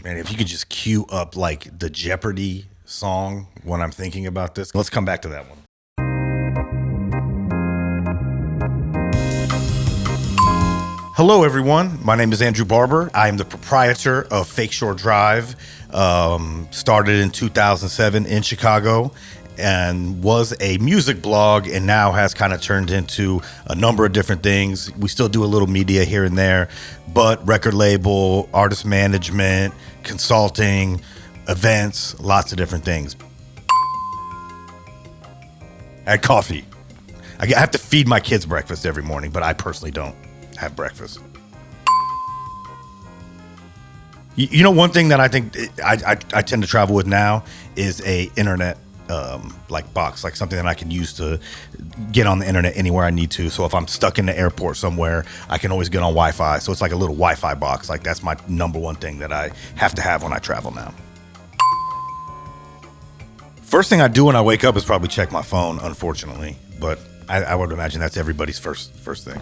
Man, if you could just cue up like the Jeopardy song when I'm thinking about this. Let's come back to that one. Hello, everyone. My name is Andrew Barber. I am the proprietor of Fake Shore Drive. Started in 2007 in Chicago and was a music blog, and now has kind of turned into a number of different things. We still do a little media here and there, but record label, artist management, consulting, events, lots of different things. I had coffee. I have to feed my kids breakfast every morning, but I personally don't have breakfast. You know, one thing that I think I tend to travel with now is a internet like box, like something that I can use to get on the internet anywhere I need to. So if I'm stuck in the airport somewhere, I can always get on Wi-Fi. So it's like a little Wi-Fi box. Like that's my number one thing that I have to have when I travel now. First thing I do when I wake up is probably check my phone, unfortunately, but I would imagine that's everybody's first thing.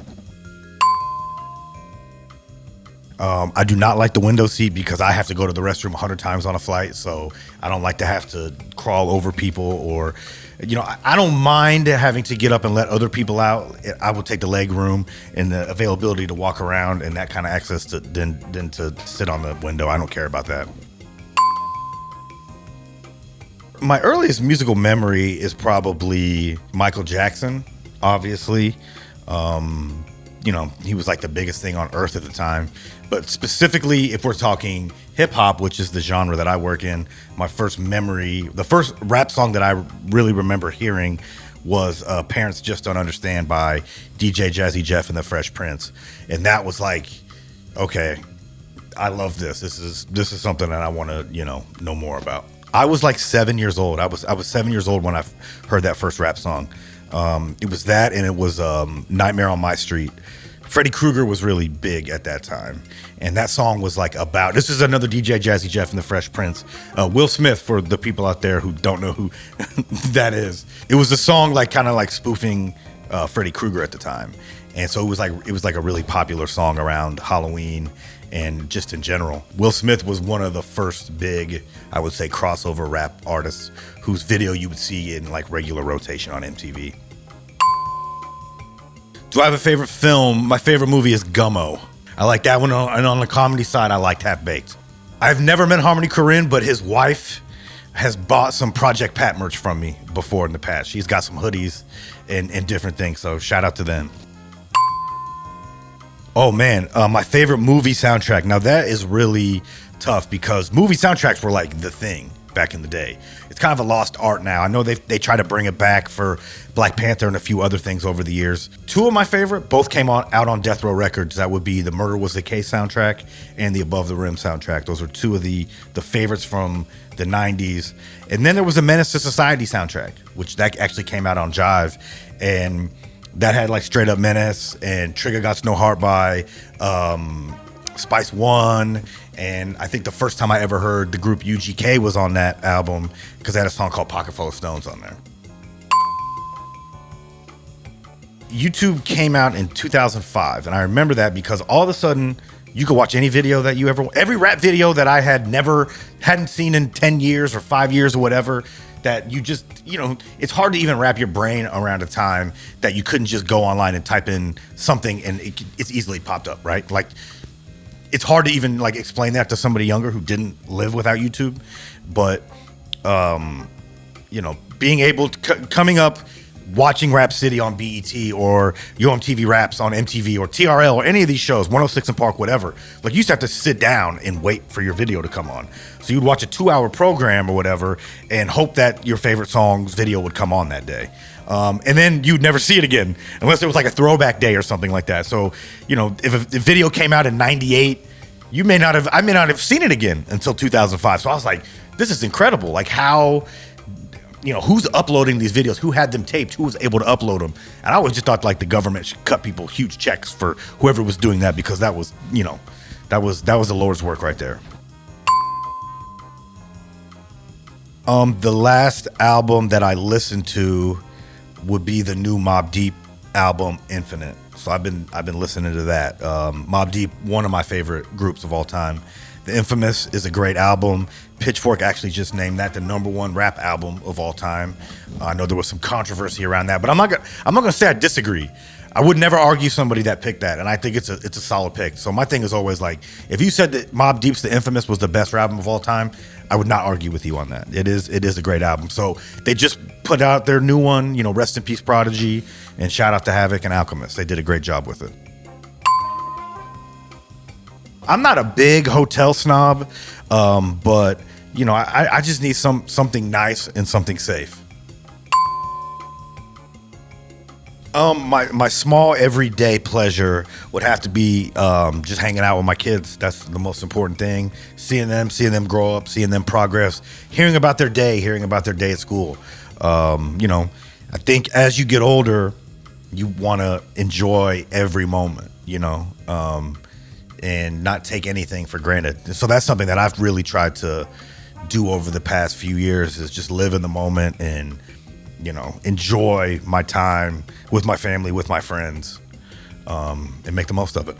I do not like the window seat because I have to go to the restroom 100 times on a flight, so I don't like to have to crawl over people, or, you know, I don't mind having to get up and let other people out. I will take the leg room and the availability to walk around and that kind of access to than to sit on the window. I don't care about that. My earliest musical memory is probably Michael Jackson, obviously. You know, he was like the biggest thing on earth at the time. But specifically, if we're talking hip hop, which is the genre that I work in, my first memory, the first rap song that I really remember hearing was Parents Just Don't Understand by DJ Jazzy Jeff and the Fresh Prince. And that was like, okay, I love this. This is something that I want to, you know more about. I was like 7 years old. I was 7 years old when I heard that first rap song. It was that, and it was Nightmare on My Street. Freddy Krueger was really big at that time, and that song was like about, this is another DJ Jazzy Jeff and the Fresh Prince, Will Smith, for the people out there who don't know who that is. It was a song like kind of like spoofing Freddy Krueger at the time, and so it was like a really popular song around Halloween and just in general. Will Smith was one of the first big, I would say, crossover rap artists whose video you would see in like regular rotation on MTV. Do I have a favorite film? My favorite movie is Gummo. I like that one, and on the comedy side, I liked Half Baked. I've never met Harmony Korine, but his wife has bought some Project Pat merch from me before in the past. She's got some hoodies and different things, so shout out to them. Oh man, my favorite movie soundtrack. Now that is really tough because movie soundtracks were like the thing back in the day. It's kind of a lost art now. I know they try to bring it back for Black Panther and a few other things over the years. Two of my favorite both came out on Death Row Records. That would be the Murder Was the Case soundtrack and the Above the Rim soundtrack. Those are two of the favorites from the 90s. And then there was the Menace to Society soundtrack, which that actually came out on Jive, and that had like Straight Up Menace and Trigger Got No Heart by Spice One. And I think the first time I ever heard the group UGK was on that album because they had a song called Pocket Full of Stones on there. YouTube came out in 2005, and I remember that because all of a sudden you could watch any video that you every rap video that I hadn't seen in 10 years or 5 years or whatever, that you just, it's hard to even wrap your brain around a time that you couldn't just go online and type in something and it's easily popped up, right? Like, it's hard to even like explain that to somebody younger who didn't live without YouTube. But, being able to coming up, watching Rap City on BET or UMTV Raps on MTV or TRL or any of these shows, 106 and Park, whatever. Like, you used to have to sit down and wait for your video to come on. So you'd watch a 2-hour program or whatever and hope that your favorite song's video would come on that day. And then you'd never see it again unless it was like a throwback day or something like that. So, if a video came out in 98, I may not have seen it again until 2005. So I was like, this is incredible. Like, how, who's uploading these videos? Who had them taped? Who was able to upload them? And I always just thought like the government should cut people huge checks for whoever was doing that, because that was, that was the Lord's work right there. The last album that I listened to would be the new Mobb Deep album, Infinite. So I've been listening to that. Mobb Deep, one of my favorite groups of all time. The Infamous is a great album. Pitchfork actually just named that the #1 rap album of all time. I know there was some controversy around that, but I'm not gonna say I disagree. I would never argue somebody that picked that, and I think it's a solid pick. So my thing is always like, if you said that Mobb Deep's The Infamous was the best rap album of all time, I would not argue with you on that. It is a great album. So they just put out their new one, rest in peace Prodigy, and shout out to Havoc and Alchemist. They did a great job with it. I'm not a big hotel snob, but I just need something nice and something safe. My small everyday pleasure would have to be just hanging out with my kids. That's the most important thing. Seeing them grow up, seeing them progress, hearing about their day at school. I think as you get older, you want to enjoy every moment, and not take anything for granted. So that's something that I've really tried to do over the past few years, is just live in the moment and enjoy my time with my family, with my friends, and make the most of it.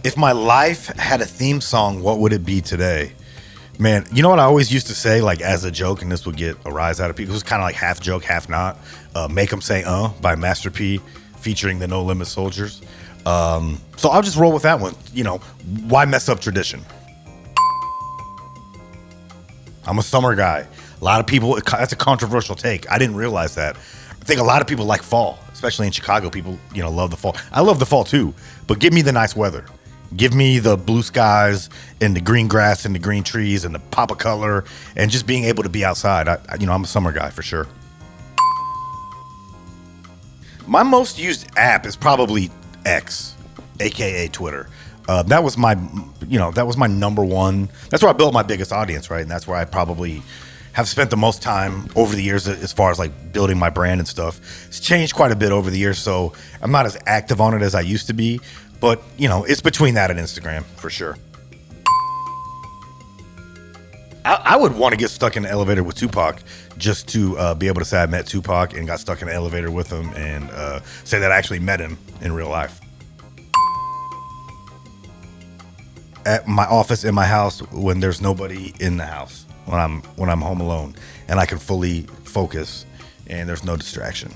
If my life had a theme song, what would it be today? Man, you know what I always used to say, like as a joke, and this would get a rise out of people. It was kind of like half joke, half not. Make 'Em Say by Master P, featuring the No Limit Soldiers. So I'll just roll with that one. Why mess up tradition? I'm a summer guy. A lot of people, that's a controversial take. I didn't realize that. I think a lot of people like fall, especially in Chicago. People, love the fall. I love the fall too, but give me the nice weather. Give me the blue skies and the green grass and the green trees and the pop of color and just being able to be outside. I'm a summer guy for sure. My most used app is probably X, aka Twitter. That was my #1. That's where I built my biggest audience, right? And that's where I probably have spent the most time over the years as far as like building my brand and stuff. It's changed quite a bit over the years, so I'm not as active on it as I used to be. But, it's between that and Instagram for sure. I would want to get stuck in the elevator with Tupac just to be able to say I met Tupac and got stuck in the elevator with him and say that I actually met him in real life. At my office in my house when there's nobody in the house, when I'm home alone and I can fully focus and there's no distraction.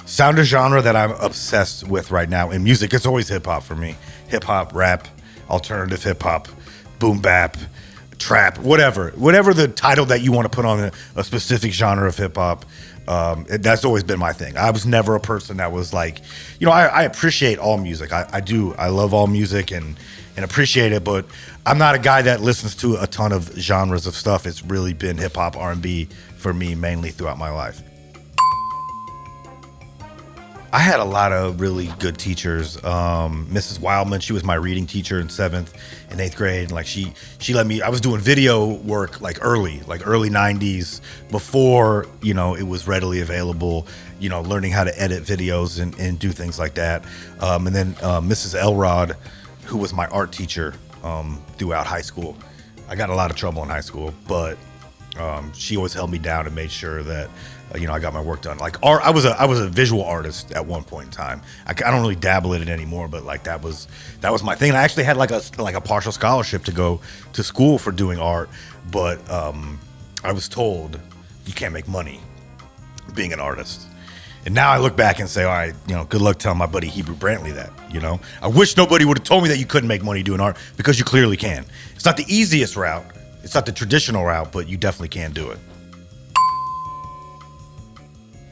Sound of genre that I'm obsessed with right now in music, it's always hip hop for me. Hip hop, rap, alternative hip hop, boom bap, trap, whatever the title that you want to put on a specific genre of hip hop. That's always been my thing. I was never a person that was like, I appreciate all music. I do. I love all music and appreciate it, but I'm not a guy that listens to a ton of genres of stuff. It's really been hip hop, R&B for me mainly throughout my life. I had a lot of really good teachers. Mrs. Wildman, she was my reading teacher in 7th and 8th grade. Like she let me, I was doing video work like early 90s before, it was readily available, learning how to edit videos and do things like that. And then Mrs. Elrod, who was my art teacher throughout high school. I got in a lot of trouble in high school, but she always held me down and made sure that I got my work done. Like art, I was a visual artist at one point in time. I don't really dabble in it anymore, but like that was my thing. And I actually had like a partial scholarship to go to school for doing art, but I was told you can't make money being an artist. And now I look back and say, all right, good luck telling my buddy Hebrew Brantley that. I wish nobody would have told me that you couldn't make money doing art, because you clearly can. It's not the easiest route. It's not the traditional route, but you definitely can do it.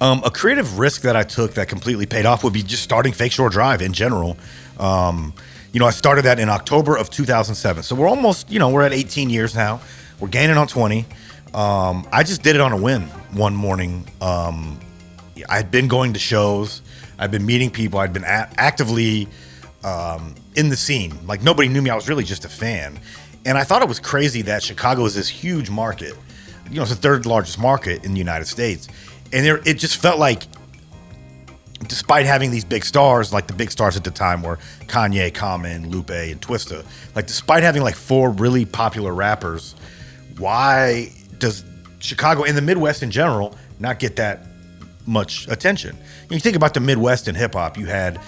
A creative risk that I took that completely paid off would be just starting Fake Shore Drive in general. I started that in October of 2007. So we're almost, we're at 18 years now. We're gaining on 20. I just did it on a whim one morning. I'd been going to shows. I'd been meeting people. I'd been actively in the scene. Like nobody knew me. I was really just a fan. And I thought it was crazy that Chicago is this huge market. It's the 3rd largest market in the United States. And it just felt like, despite having these big stars, like the big stars at the time were Kanye, Common, Lupe, and Twista, like despite having like 4 really popular rappers, why does Chicago and the Midwest in general not get that much attention. You think about the Midwest in hip hop, you had,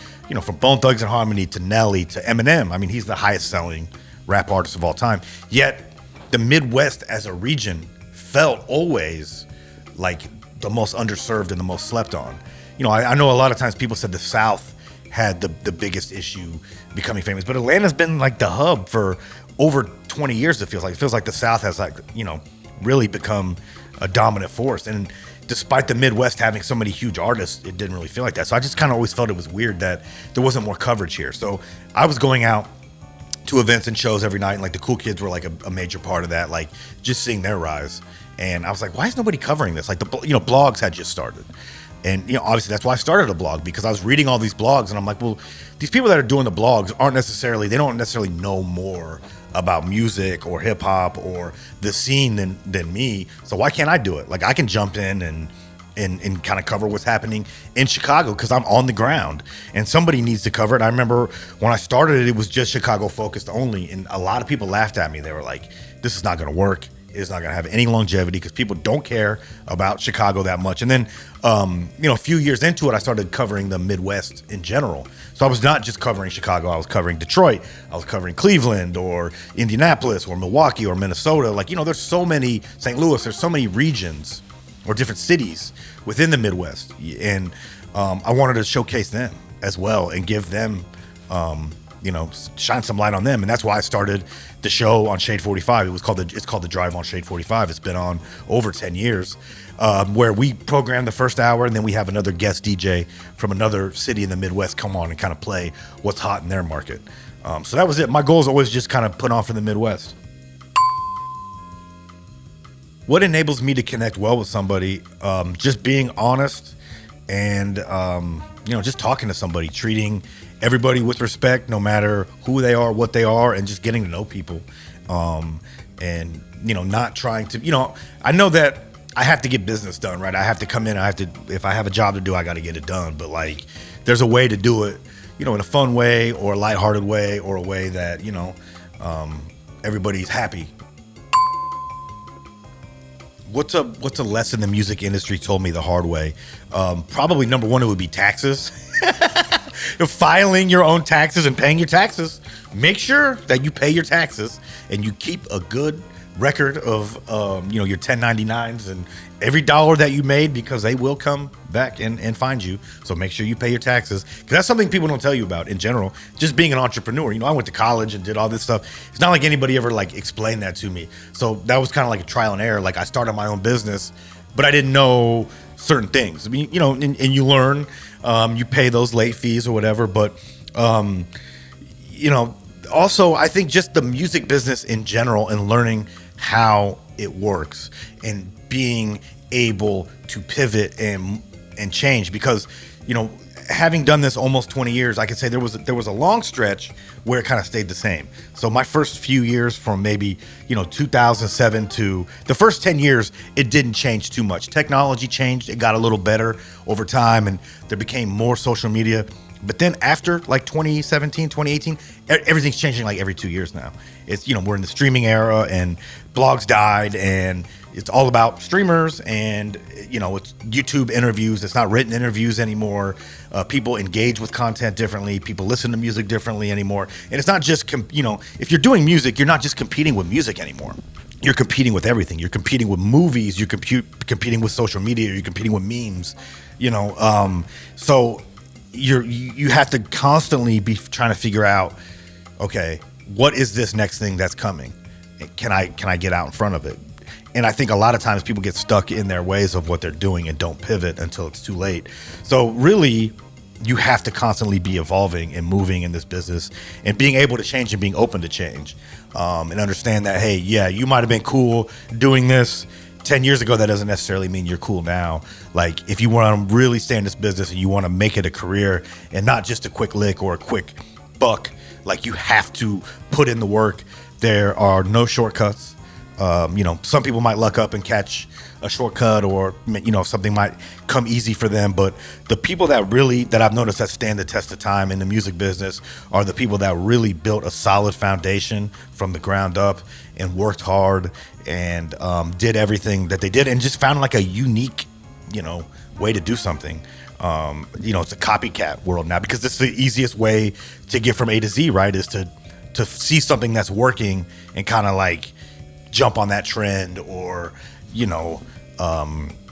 from Bone Thugs and Harmony to Nelly to Eminem. I mean, he's the highest selling rap artist of all time. Yet the Midwest as a region felt always like the most underserved and the most slept on. I know a lot of times people said the South had the biggest issue becoming famous, but Atlanta's been like the hub for over 20 years. It feels like the South has really become a dominant force. And despite the Midwest having so many huge artists, it didn't really feel like that. So I just kind of always felt it was weird that there wasn't more coverage here. So I was going out to events and shows every night, and like the Cool Kids were like a major part of that, like just seeing their rise. And I was like, why is nobody covering this? Like blogs had just started. And, obviously that's why I started a blog, because I was reading all these blogs and I'm like, well, these people that are doing the blogs they don't necessarily know more about music or hip hop or the scene than me. So why can't I do it? Like, I can jump in and kind of cover what's happening in Chicago because I'm on the ground, and somebody needs to cover it. I remember when I started it was just Chicago focused only. And a lot of people laughed at me. They were like, this is not going to work. It's not going to have any longevity because people don't care about Chicago that much. And then, a few years into it, I started covering the Midwest in general. So I was not just covering Chicago. I was covering Detroit. I was covering Cleveland or Indianapolis or Milwaukee or Minnesota. Like, there's so many, St. Louis, there's so many regions or different cities within the Midwest. And I wanted to showcase them as well and give them, shine some light on them. And that's why I started the show on Shade 45. It's called The Drive on Shade 45. It's been on over 10 years, where we program the first hour, and then we have another guest DJ from another city in the Midwest come on and kind of play what's hot in their market. So that was it. My goal is always just kind of put on for the Midwest. What enables me to connect well with somebody? Just being honest and, just talking to somebody, treating everybody with respect, no matter who they are, what they are, and just getting to know people. And, not trying to, I know that I have to get business done, right? I have to come in, if I have a job to do, I got to get it done. But like, there's a way to do it, in a fun way or a lighthearted way or a way that, everybody's happy. What's a lesson the music industry told me the hard way? Probably number one, it would be taxes. Filing your own taxes and paying your taxes. Make sure that you pay your taxes and you keep a good record of your 1099s and every dollar that you made, because they will come back and find you. So make sure you pay your taxes, because that's something people don't tell you about in general. Just being an entrepreneur, I went to college and did all this stuff. It's not like anybody ever like explained that to me. So that was kind of like a trial and error. Like, I started my own business, but I didn't know certain things. I mean, and you learn, you pay those late fees or whatever. But, also I think just the music business in general and learning how it works and being able to pivot and change, because, having done this almost 20 years, I could say there was a long stretch where it kind of stayed the same. So my first few years, from maybe 2007 to the first 10 years, it didn't change too much. Technology changed, it got a little better over time, and there became more social media. But then after like 2017, 2018, everything's changing like every 2 years now. It's, we're in the streaming era, and blogs died, and it's all about streamers, and, it's YouTube interviews. It's not written interviews anymore. People engage with content differently. People listen to music differently anymore. And it's not just, if you're doing music, you're not just competing with music anymore. You're competing with everything. You're competing with movies. You're competing with social media. You're competing with memes, so you have to constantly be trying to figure out, okay, what is this next thing that's coming? Can I get out in front of it? And I think a lot of times people get stuck in their ways of what they're doing and don't pivot until it's too late. So really, you have to constantly be evolving and moving in this business and being able to change and being open to change, and understand that, hey, yeah, you might have been cool doing this 10 years ago. That doesn't necessarily mean you're cool now. Like, if you want to really stay in this business and you want to make it a career and not just a quick lick or a quick buck, like, you have to put in the work. There are no shortcuts. Some people might luck up and catch a shortcut, or, something might come easy for them. But the people that I've noticed that stand the test of time in the music business are the people that really built a solid foundation from the ground up and worked hard and did everything that they did and just found like a unique, way to do something. It's a copycat world now because it's the easiest way to get from A to Z, right? Is to see something that's working and kind of like jump on that trend or,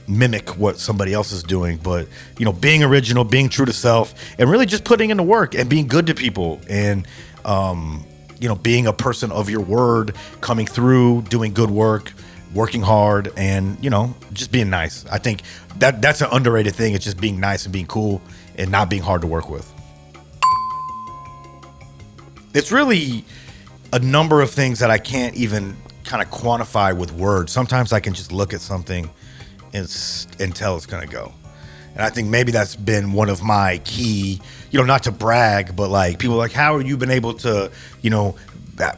mimic what somebody else is doing. But, being original, being true to self, and really just putting in the work and being good to people and, being a person of your word, coming through, doing good work, working hard, and, just being nice. I think that's an underrated thing. It's just being nice and being cool and not being hard to work with. It's really a number of things that I can't even kind of quantify with words. Sometimes I can just look at something and tell it's going to go. And I think maybe that's been one of my key, not to brag, but like people are like, how have you been able to,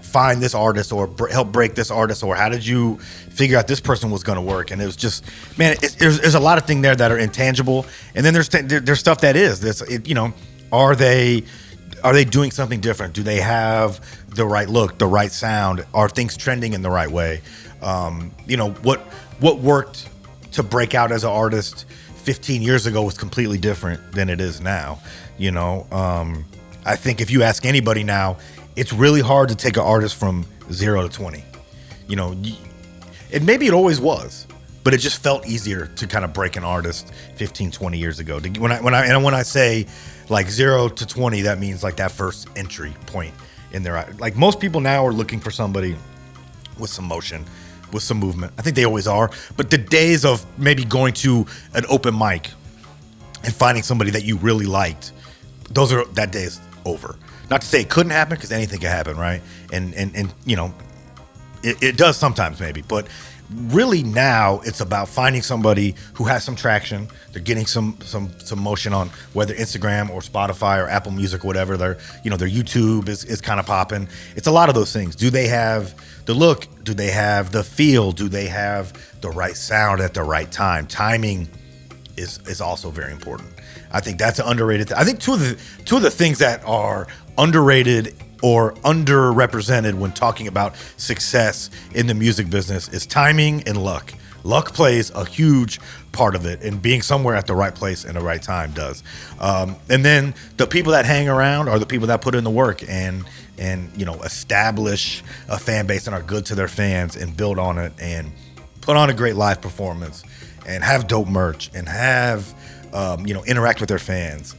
find this artist or help break this artist, or how did you figure out this person was going to work? And it was just, man, there's a lot of things there that are intangible. And then there's stuff that is this, are they doing something different? Do they have the right look, the right sound? Are things trending in the right way? What worked to break out as an artist 15 years ago was completely different than it is now. I think if you ask anybody now, it's really hard to take an artist from 0 to 20. And maybe it always was, but it just felt easier to kind of break an artist 15, 20 years ago. When I say like 0 to 20, that means like that first entry point in their, like most people now are looking for somebody with some motion, with some movement. I think they always are. But the days of maybe going to an open mic and finding somebody that you really liked, that day is over. Not to say it couldn't happen, because anything can happen, right? And it does sometimes maybe, but really now it's about finding somebody who has some traction. They're getting some motion on whether Instagram or Spotify or Apple Music or whatever. Their YouTube is kind of popping. It's a lot of those things. Do they have the look? Do they have the feel? Do they have the right sound at the right time? Timing is also very important. I think that's an underrated I think two of the things that are underrated or underrepresented when talking about success in the music business is timing and luck. Luck plays a huge part of it, and being somewhere at the right place and the right time does. And then the people that hang around are the people that put in the work and establish a fan base and are good to their fans and build on it and put on a great live performance and have dope merch and have interact with their fans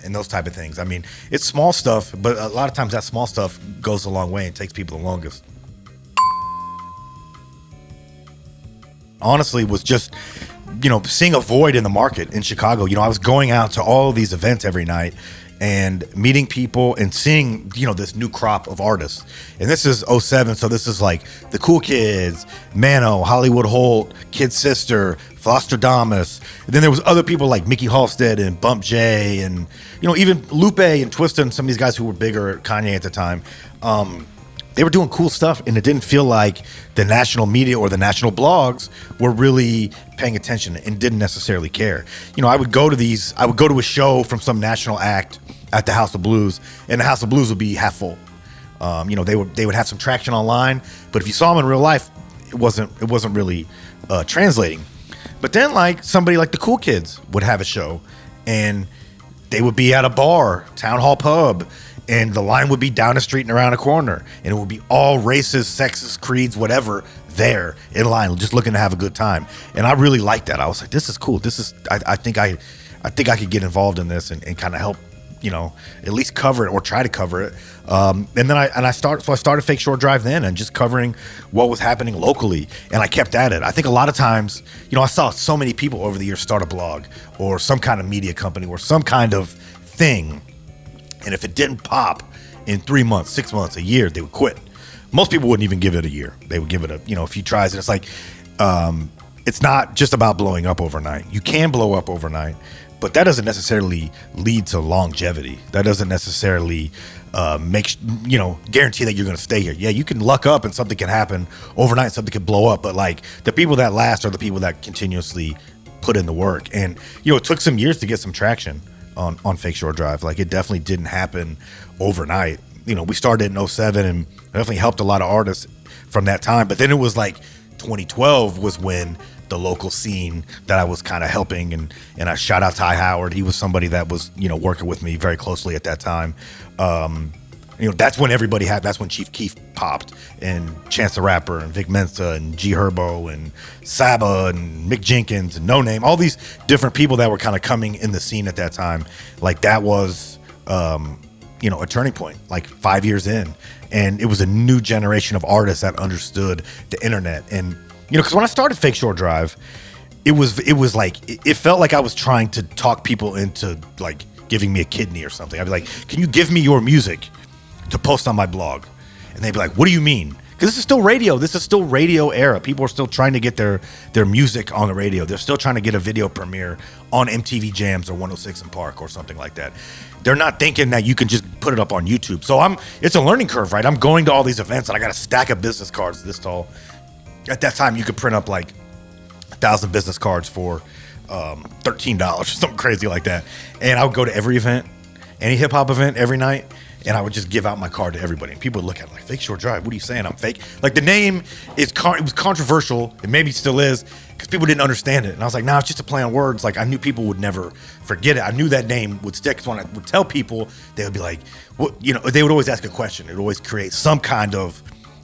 and those type of things. I mean, it's small stuff, but a lot of times that small stuff goes a long way and takes people the longest. Honestly, was just, seeing a void in the market in Chicago. I was going out to all these events every night and meeting people and seeing, this new crop of artists. And this is 07, so this is like the Cool Kids, Mano, Hollywood Holt, Kid Sister, Flostradamus. And then there was other people like Mickey Halstead and Bump J and, even Lupe and Twista and some of these guys who were bigger, Kanye at the time. They were doing cool stuff, and it didn't feel like the national media or the national blogs were really paying attention and didn't necessarily care. I would go to a show from some national act at the House of Blues, and the House of Blues would be half full. They would have some traction online, but if you saw them in real life, it wasn't really translating. But then like somebody like the Cool Kids would have a show, and they would be at a bar, Town Hall Pub, and the line would be down the street and around a corner, and it would be all races, sexes, creeds, whatever, there in line, just looking to have a good time. And I really liked that. I was like, this is cool. I think I could get involved in this and kind of help, at least cover it or try to cover it. And then I started Fake Short Drive then, and just covering what was happening locally, and I kept at it. I think a lot of times, I saw so many people over the years start a blog or some kind of media company or some kind of thing, and if it didn't pop in 3 months, 6 months, a year, they would quit. Most people wouldn't even give it a year. They would give it a few tries. And it's like, it's not just about blowing up overnight. You can blow up overnight, but that doesn't necessarily lead to longevity. That doesn't necessarily guarantee that you're going to stay here. Yeah, you can luck up and something can happen overnight. Something can blow up. But like the people that last are the people that continuously put in the work. And, it took some years to get some traction on Fake Short Drive. Like, it definitely didn't happen overnight. We started in 07 and definitely helped a lot of artists from that time. But then it was like 2012 was when the local scene that I was kind of helping. And I shout out Ty Howard. He was somebody that was, working with me very closely at that time. That's when that's when Chief Keef popped, and Chance the Rapper, and Vic Mensa, and G Herbo, and Saba, and Mick Jenkins, and No Name, all these different people that were kind of coming in the scene at that time. Like, that was, a turning point, like 5 years in. And it was a new generation of artists that understood the internet. And, because when I started Fake Short Drive, it felt like I was trying to talk people into, like, giving me a kidney or something. I'd be like, can you give me your music to post on my blog? And they'd be like, what do you mean? Because this is still radio. This is still radio era. People are still trying to get their music on the radio. They're still trying to get a video premiere on MTV Jams or 106 in Park or something like that. They're not thinking that you can just put it up on YouTube. So it's a learning curve, right? I'm going to all these events and I got a stack of business cards this tall. At that time, you could print up like 1,000 business cards for $13 or something crazy like that. And I would go to every event, any hip hop event every night, and I would just give out my card to everybody. And people would look at it like, Fake Short Drive, what are you saying? I'm fake? Like, the name it was controversial. It maybe still is, because people didn't understand it. And I was like, nah, it's just a play on words. Like, I knew people would never forget it. I knew that name would stick. So when I would tell people, they would be like, what? They would always ask a question. It would always create some kind of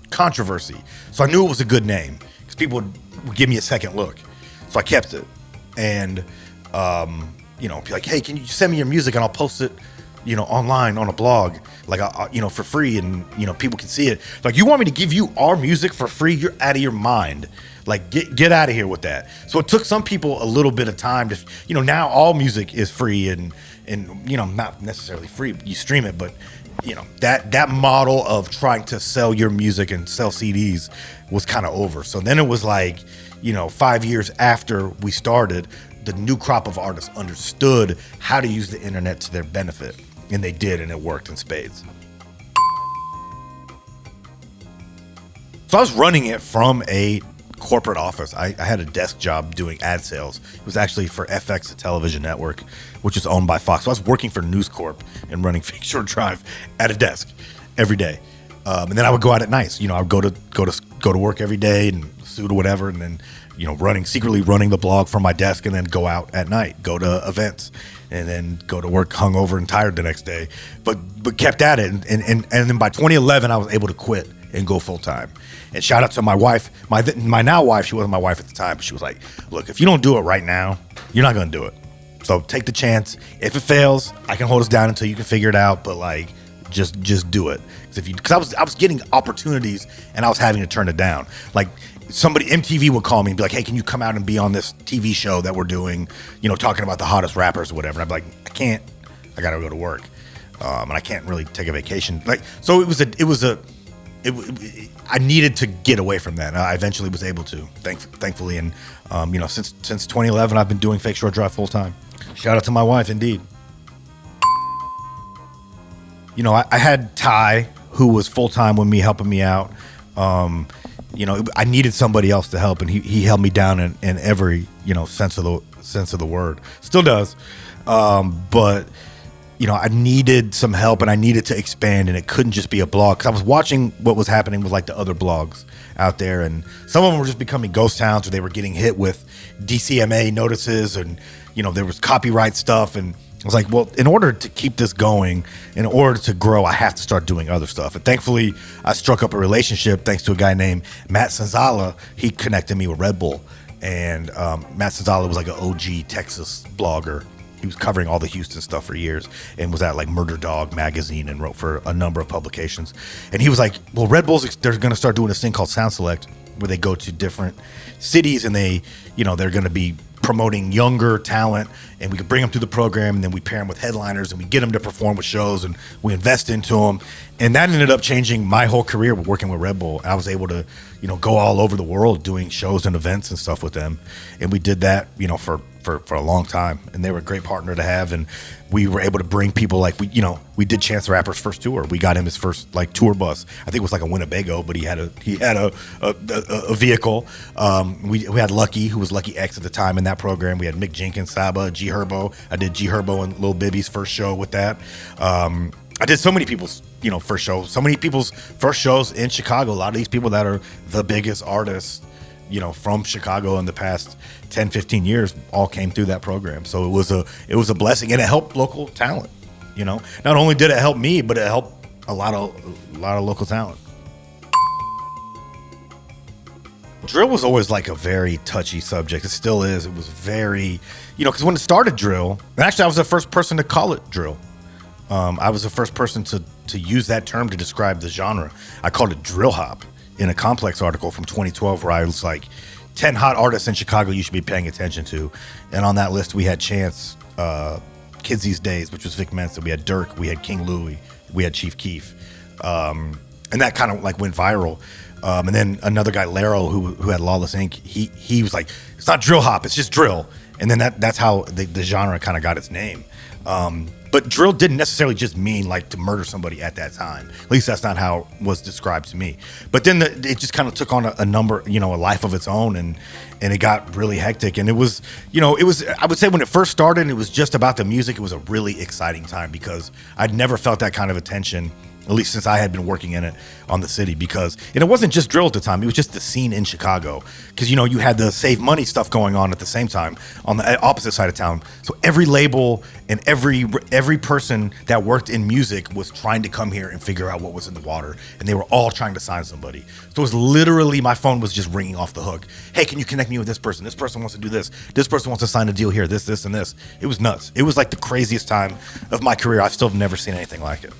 controversy. So I knew it was a good name, because people would give me a second look. So I kept it. And, be like, hey, can you send me your music and I'll post it, online on a blog, like, for free, and, people can see it. Like, you want me to give you our music for free? You're out of your mind. Like, get out of here with that. So it took some people a little bit of time to, now all music is free and, not necessarily free. You stream it, but, that model of trying to sell your music and sell CDs was kind of over. So then it was like, 5 years after we started, the new crop of artists understood how to use the internet to their benefit. And they did, and it worked in spades. So I was running it from a corporate office. I had a desk job doing ad sales. It was actually for FX, the television network, which is owned by Fox. So I was working for News Corp and running Fake Short Drive at a desk every day. And then I would go out at nights. I would go to work every day and suit or whatever, and then secretly running the blog from my desk, and then go out at night, go to events, and then go to work hungover and tired the next day, but kept at it. And then by 2011, I was able to quit and go full time. And shout out to my wife, my now wife. She wasn't my wife at the time, but she was like, look, if you don't do it right now, you're not going to do it. So take the chance. If it fails, I can hold us down until you can figure it out. But like, just do it. Because I was getting opportunities and I was having to turn it down. Like, MTV would call me and be like, hey, can you come out and be on this TV show that we're doing, talking about the hottest rappers or whatever. And I'd be like, I can't, I got to go to work. And I can't really take a vacation. Like, so I needed to get away from that. And I eventually was able to, thankfully. And, since 2011, I've been doing Fake Short Drive full time. Shout out to my wife, indeed. I had Ty, who was full time with me, helping me out. I needed somebody else to help, and he held me down in every sense of the word. Still does, but I needed some help, and I needed to expand, and it couldn't just be a blog. Because I was watching what was happening with like the other blogs out there, and some of them were just becoming ghost towns, or they were getting hit with DCMA notices, and there was copyright stuff, and I was like, well, in order to keep this going, in order to grow, I have to start doing other stuff. And thankfully, I struck up a relationship thanks to a guy named Matt Sanzala. He connected me with Red Bull. And Matt Sanzala was like an OG Texas blogger. He was covering all the Houston stuff for years and was at like Murder Dog magazine and wrote for a number of publications. And he was like, well, Red Bull's, they're going to start doing this thing called Sound Select, where they go to different cities and they're going to be promoting younger talent, and we could bring them through the program, and then we pair them with headliners, and we get them to perform with shows, and we invest into them. And that ended up changing my whole career with working with Red Bull. I was able to, go all over the world doing shows and events and stuff with them. And we did that, for a long time. And they were a great partner to have. And we were able to bring people like, we did Chance the Rapper's first tour. We got him his first like tour bus. I think it was like a Winnebago, but he had a vehicle. We had Lucky, who was Lucky X at the time in that program. We had Mick Jenkins, Saba, G Herbo. I did G Herbo and Lil Bibby's first show with that. I did so many people's, first shows, so many people's first shows in Chicago. A lot of these people that are the biggest artists, from Chicago in the past 10, 15 years all came through that program. So it was a blessing, and it helped local talent. Not only did it help me, but it helped a lot of local talent. Drill was always like a very touchy subject. It still is. It was very, because when it started drill, and actually I was the first person to call it drill. I was the first person to use that term to describe the genre. I called it drill hop in a Complex article from 2012 where I was like, 10 hot artists in Chicago you should be paying attention to. And on that list we had Chance, Kids These Days, which was Vic Mensa. We had Dirk, we had King Louie, we had Chief Keef. And that kind of like went viral. And then another guy, Laro, who had Lawless Inc., he was like, it's not drill hop, it's just drill. And then that's how the genre kind of got its name. But drill didn't necessarily just mean like to murder somebody at that time. At least that's not how it was described to me. But then it just kind of took on a number, a life of its own, and it got really hectic. And it was, I would say when it first started, it was just about the music. It was a really exciting time because I'd never felt that kind of attention, at least since I had been working in it on the city, and it wasn't just drill at the time, it was just the scene in Chicago. Because, you had the Save Money stuff going on at the same time on the opposite side of town. So every label and every person that worked in music was trying to come here and figure out what was in the water. And they were all trying to sign somebody. So it was literally, my phone was just ringing off the hook. Hey, can you connect me with this person? This person wants to do this. This person wants to sign a deal here, this, and this. It was nuts. It was like the craziest time of my career. I've still never seen anything like it.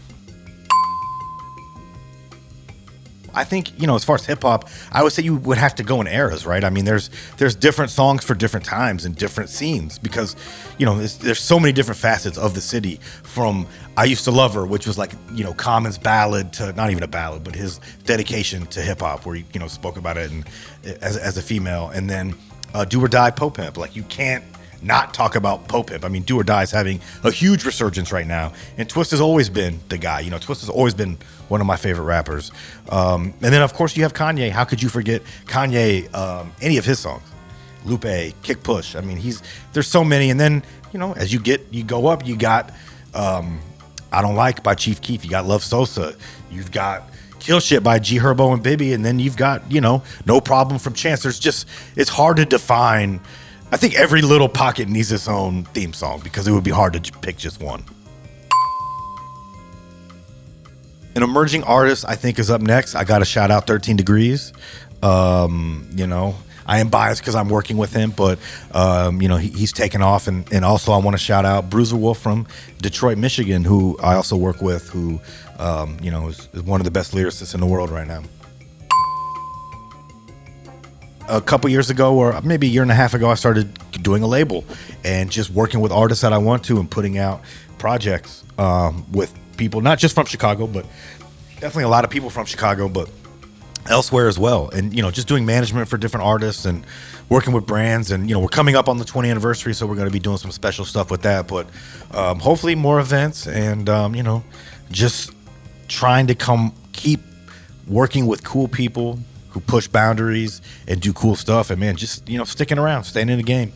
I think, as far as hip hop, I would say you would have to go in eras, right? I mean, there's different songs for different times and different scenes because, there's so many different facets of the city, from I Used to Love Her, which was like, Common's ballad, to not even a ballad, but his dedication to hip hop, where he, spoke about it and as a female. And then Do or Die, Po Pimp. Like, you can't not talk about Po Pimp. I mean, Do or Die is having a huge resurgence right now, and Twist has always been the guy. Twist has always been one of my favorite rappers. And then of course you have Kanye. How could you forget Kanye? Any of his songs, Lupe, Kick Push. I mean, there's so many. And then as you go up, you got I Don't Like by Chief Keef. You got Love Sosa. You've got Kill Shit by G Herbo and Bibby, and then you've got No Problem from Chance. It's hard to define. I think every little pocket needs its own theme song because it would be hard to pick just one. An emerging artist, I think, is up next. I got to shout out 13 Degrees. I am biased because I'm working with him, but he's taken off. And also I want to shout out Bruiser Wolf from Detroit, Michigan, who I also work with, who is one of the best lyricists in the world right now. A couple years ago, or maybe a year and a half ago, I started doing a label and just working with artists that I want to and putting out projects with people, not just from Chicago, but definitely a lot of people from Chicago, but elsewhere as well. And, just doing management for different artists and working with brands. And, we're coming up on the 20th anniversary, so we're going to be doing some special stuff with that. But hopefully more events and, just trying to keep working with cool people who push boundaries and do cool stuff. And man, just, sticking around, staying in the game.